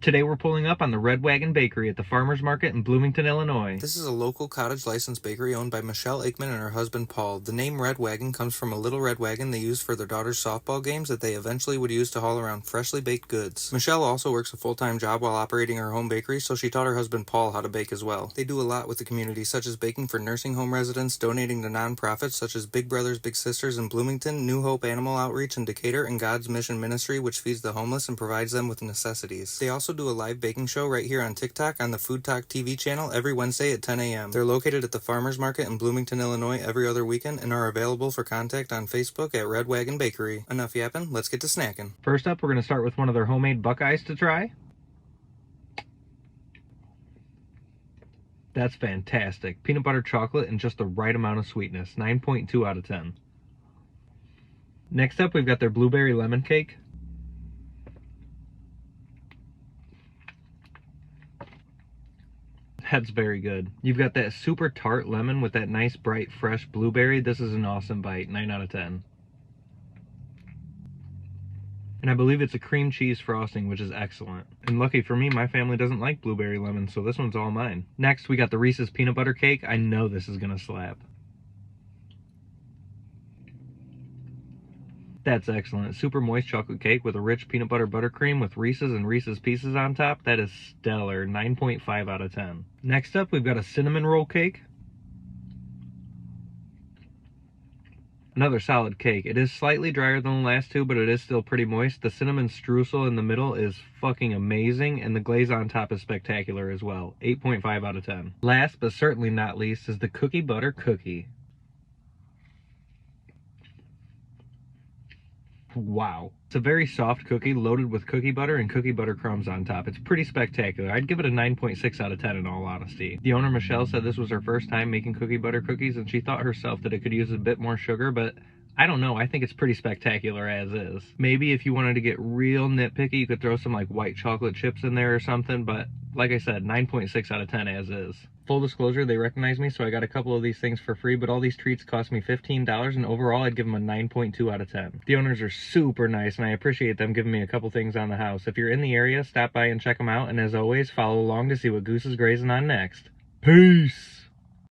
Today we're pulling up on the Red Wagon Bakery at the Farmers Market in Bloomington, Illinois. This is a local cottage licensed bakery owned by Michelle Aikman and her husband Paul. The name Red Wagon comes from a little red wagon they used for their daughter's softball games that they eventually would use to haul around freshly baked goods. Michelle also works a full-time job while operating her home bakery, so she taught her husband Paul how to bake as well. They do a lot with the community, such as baking for nursing home residents, donating to nonprofits such as Big Brothers Big Sisters in Bloomington, New Hope Animal Outreach in Decatur, and God's Mission Ministry, which feeds the homeless and provides them with necessities. They also do a live baking show right here on TikTok on the Food Talk TV channel every Wednesday at 10 a.m. They're located at the Farmers Market in Bloomington, Illinois every other weekend and are available for contact on Facebook at Red Wagon Bakery. Enough yapping, let's get to snacking. First up, we're going to start with one of their homemade Buckeyes to try. That's fantastic. Peanut butter chocolate and just the right amount of sweetness. 9.2 out of 10. Next up, we've got their blueberry lemon cake. That's very good. You've got that super tart lemon with that nice bright fresh blueberry. This is an awesome bite. 9 out of 10. And I believe it's a cream cheese frosting, which is excellent. And lucky for me, my family doesn't like blueberry lemon, so this one's all mine. Next, we got the Reese's peanut butter cake. I know this is gonna slap. That's excellent. Super moist chocolate cake with a rich peanut butter buttercream with Reese's and Reese's Pieces on top. That is stellar. 9.5 out of 10. Next up, we've got a cinnamon roll cake. Another solid cake. It is slightly drier than the last two, but it is still pretty moist. The cinnamon streusel in the middle is fucking amazing, and the glaze on top is spectacular as well. 8.5 out of 10. Last, but certainly not least, is the cookie butter cookie. Wow. It's a very soft cookie loaded with cookie butter and cookie butter crumbs on top. It's pretty spectacular. I'd give it a 9.6 out of 10 in all honesty. The owner, Michelle, said this was her first time making cookie butter cookies, and she thought herself that it could use a bit more sugar, but I don't know. I think it's pretty spectacular as is. Maybe if you wanted to get real nitpicky, you could throw some like white chocolate chips in there or something, but like I said, 9.6 out of 10 as is. Full disclosure, they recognize me, so I got a couple of these things for free, but all these treats cost me $15, and overall I'd give them a 9.2 out of 10. The owners are super nice, and I appreciate them giving me a couple things on the house. If you're in the area, stop by and check them out, and as always, follow along to see what Goose is grazing on next. Peace!